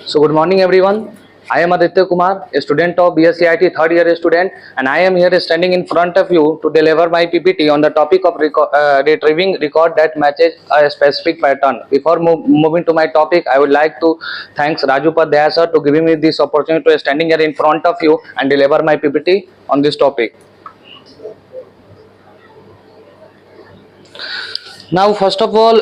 So good morning everyone. I am Aditya Kumar, a student of BSc IT third year student, and I am here standing in front of you to deliver my PPT on the topic of retrieving record that matches a specific pattern. Before moving to my topic, I would like to thank Raju Padhyaya sir to giving me this opportunity to standing here in front of you and deliver my PPT on this topic. Now, first of all,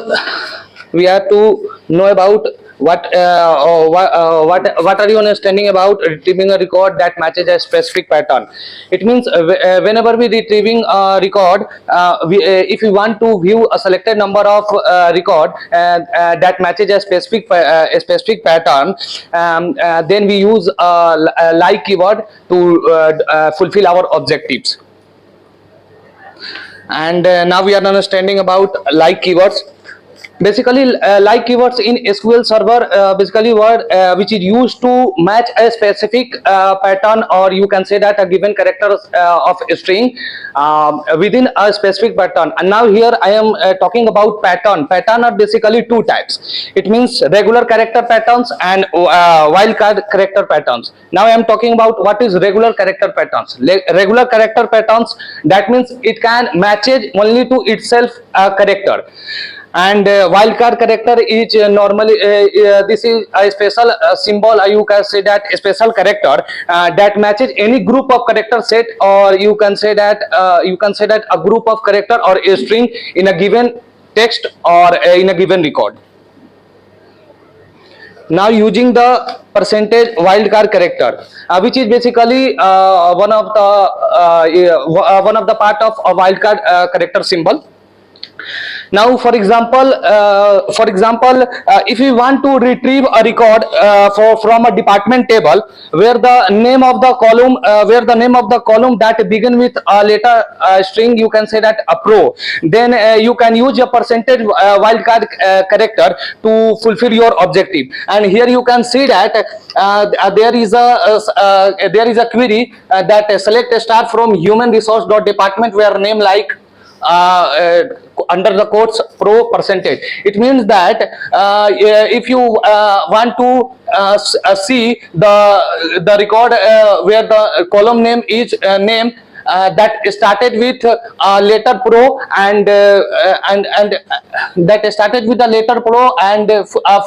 we have to know about what are you understanding about retrieving a record that matches a specific pattern. It means whenever we retrieving a record, if we want to view a selected number of record that matches a specific pattern, then we use a like keyword to fulfill our objectives. And now we are understanding about like keywords. Basically, like keywords in SQL Server, basically word which is used to match a specific pattern, or you can say that a given character of a string within a specific pattern. And now here I am talking about pattern. Pattern are basically two types. It means regular character patterns and wildcard character patterns. Now I am talking about what is regular character patterns. Regular character patterns, that means it can matches only to itself a character. And wildcard character is normally this is a special symbol, you can say that a special character that matches any group of character set, or you can say that a group of character or a string in a given text or in a given record. Now using the percentage wildcard character, which is basically one of the part of a wildcard character symbol. Now, for example, if we want to retrieve a record from a department table where the name of the column that begin with a letter string, you can say that a pro, then you can use a percentage wildcard character to fulfill your objective. And here you can see that there is a query that select a star from human resource department where name like under the quotes pro percentage. It means that if you want to see the record where the column name is name that started with letter pro and that started with the letter pro and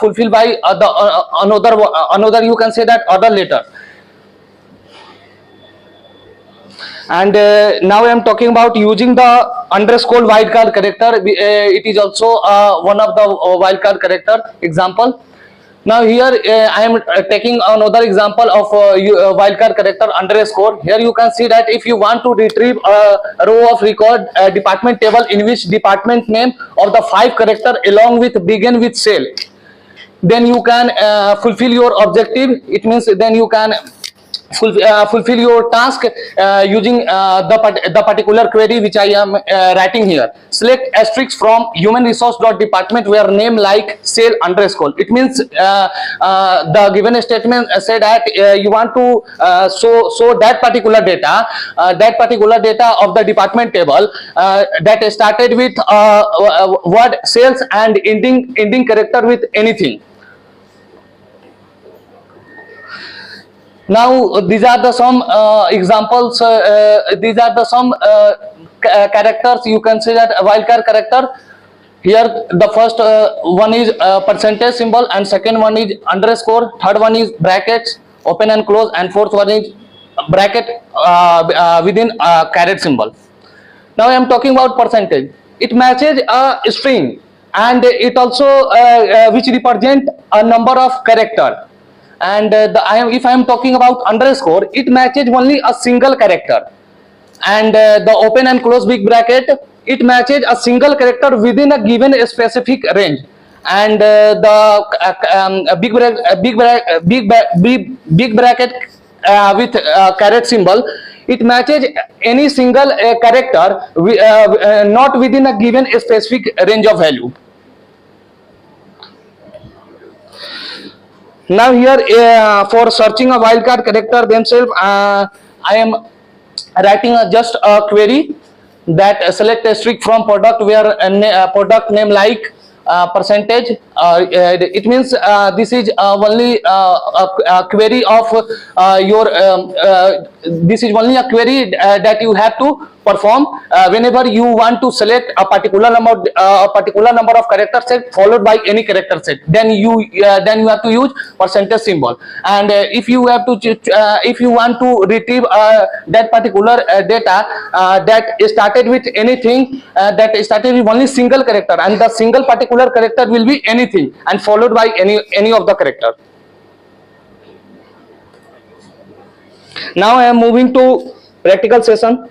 fulfilled by another you can say that other letter. And now I am talking about using the underscore wildcard character. It is also one of the wildcard character example. Now here I am taking another example of wildcard character underscore. Here you can see that if you want to retrieve a row of record department table in which department name of the 5 character along with begin with cell, then you can fulfill your objective. It means then you can fulfill your task using the particular query which I am writing here. Select asterisk from human resource department where name like cell underscore. It means the given statement say that you want to show that particular data of the department table that started with word cells and ending character with anything. Now these are the some examples. These are the some characters, you can say that wildcard character. Here the first one is percentage symbol, and second one is underscore, third one is brackets open and close, and fourth one is bracket within caret symbol. Now I am talking about percentage. It matches a string and it also which represent a number of character. And if I am talking about underscore, it matches only a single character. And the open and close big bracket, it matches a single character within a given specific range. And the big bracket with caret symbol, it matches any single character not within a given specific range of value. Now here for searching a wildcard character themselves, I am writing just a query that select a string from product where product name like percentage. It means this is only a query of your this is only a query that you have to perform whenever you want to select a particular number of character set followed by any character set. Then you have to use percentage symbol. And if you have to if you want to retrieve that particular data that started with anything, that started with only single character, and the single particular character will be anything and followed by any of the character. Now I am moving to practical session.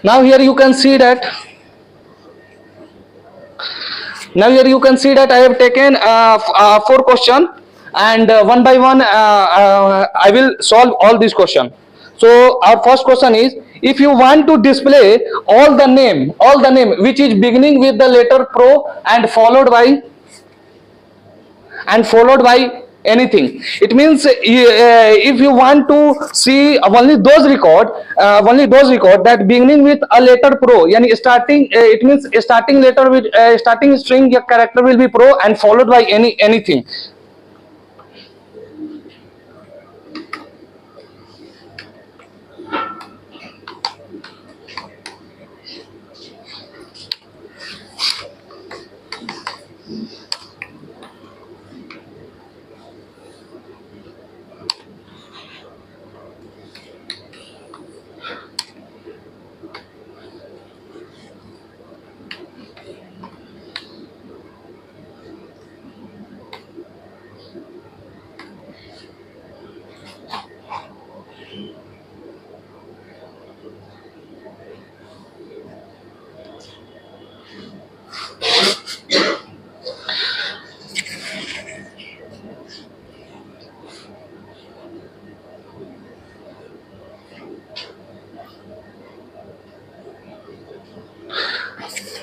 Now here you can see that I have taken 4 questions, and one by one I will solve all these questions. So our first question is, if you want to display all the name which is beginning with the letter pro and followed by anything, it means if you want to see only those record that beginning with a letter pro, yani starting it means starting letter with starting string character will be pro and followed by anything.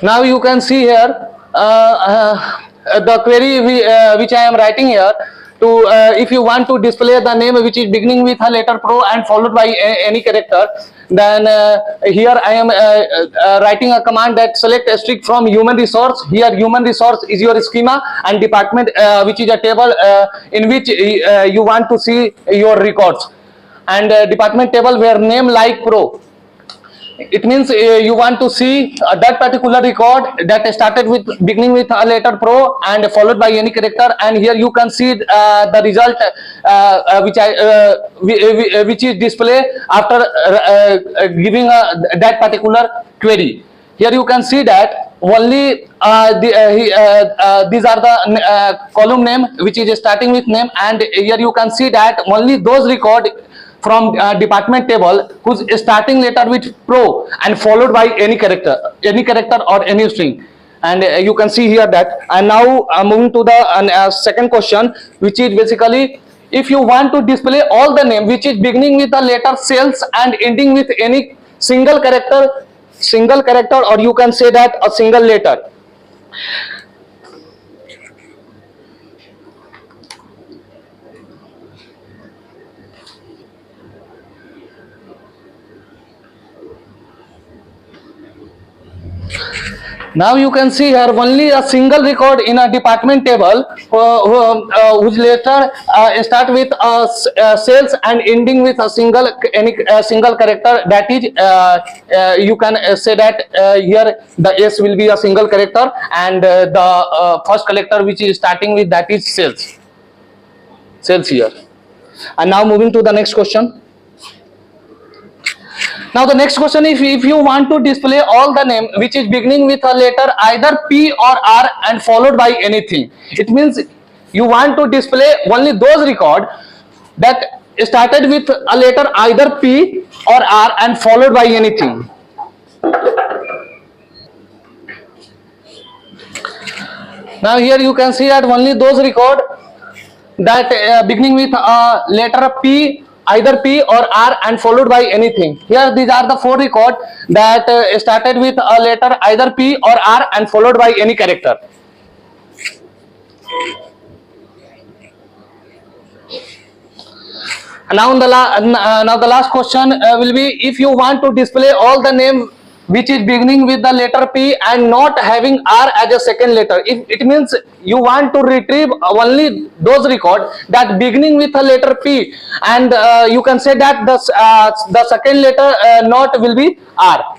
Now you can see here the query which I am writing here. To if you want to display the name which is beginning with a letter pro and followed by any character, then here I am writing a command that select a string from human resource. Here human resource is your schema, and department which is a table in which you want to see your records, and department table where name like pro. It means you want to see that particular record that started with beginning with a letter pro and followed by any character, and here you can see the result which is displayed after giving that particular query. Here you can see that only these are the column name which is starting with name, and here you can see that only those record from department table whose starting letter with pro and followed by any character or any string. And you can see here that. And now moving to the second question, which is basically, if you want to display all the name which is beginning with the letter cells and ending with any single character, or you can say that a single letter. Now you can see here only a single record in a department table whose letter start with cells and ending with a single character. That is, you can say that here the S will be a single character, and the first character which is starting with that is cells here. And now moving to the next question. Now the next question is, if you want to display all the name which is beginning with a letter either P or R and followed by anything. It means you want to display only those record that started with a letter either P or R and followed by anything. Now here you can see that only those record that beginning with a letter P, either P or R and followed by anything. Here these are the 4 record that started with a letter either P or R and followed by any character. Now the last question will be, if you want to display all the name which is beginning with the letter P and not having R as a second letter, if it means you want to retrieve only those record that beginning with a letter P, and you can say that the second letter not will be R.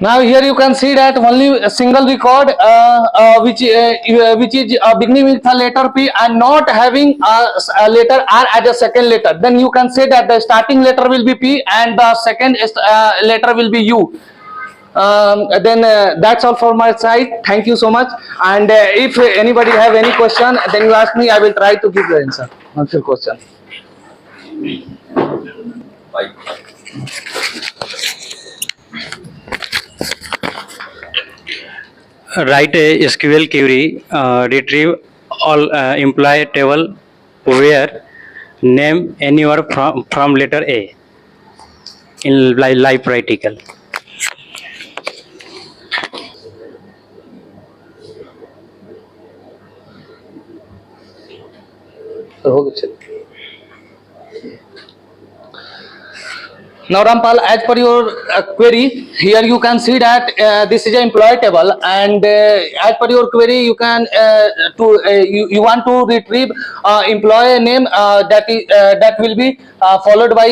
Now here you can see that only a single record which is beginning with a letter P and not having a letter R as a second letter. Then you can say that the starting letter will be P and the second letter will be U. Then that's all for my side. Thank you so much. And if anybody have any question, then you ask me. I will try to give the answer. What's your question? Bye. Write a SQL query, retrieve all employee table where name anywhere from letter A in live article. Now Rampal, as per your query, here you can see that this is an employee table, and as per your query, you can you want to retrieve employee name that will be followed by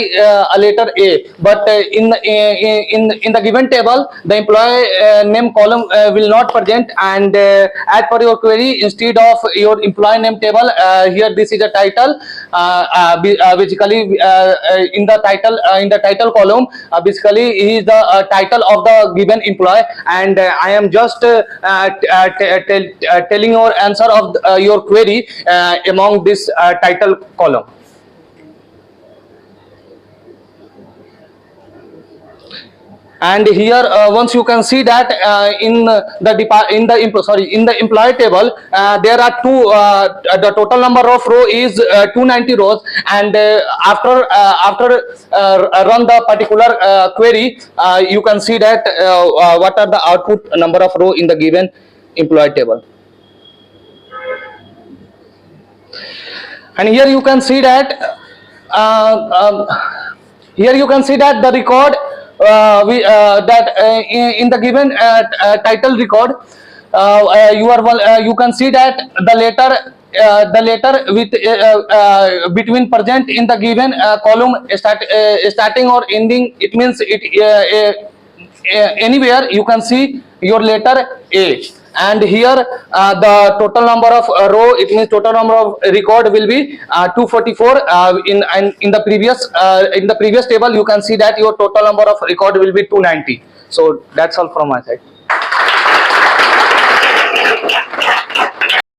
a letter A. But in the given table, the employee name column will not present, and as per your query, instead of your employee name table, here this is a title. Basically, in the title column, basically is the title of the given employee, and I am just telling your answer of your query among this title column. And here once you can see that in the employee table there are the total number of row is 290 rows, and after run the particular query, you can see that what are the output number of row in the given employee table. And here you can see that the record in the given title record, you can see that the letter with between present in the given column starting or ending. It means anywhere you can see your letter A. And here the total number of row, it means total number of record will be 244. In the previous table you can see that your total number of record will be 290. So that's all from my side.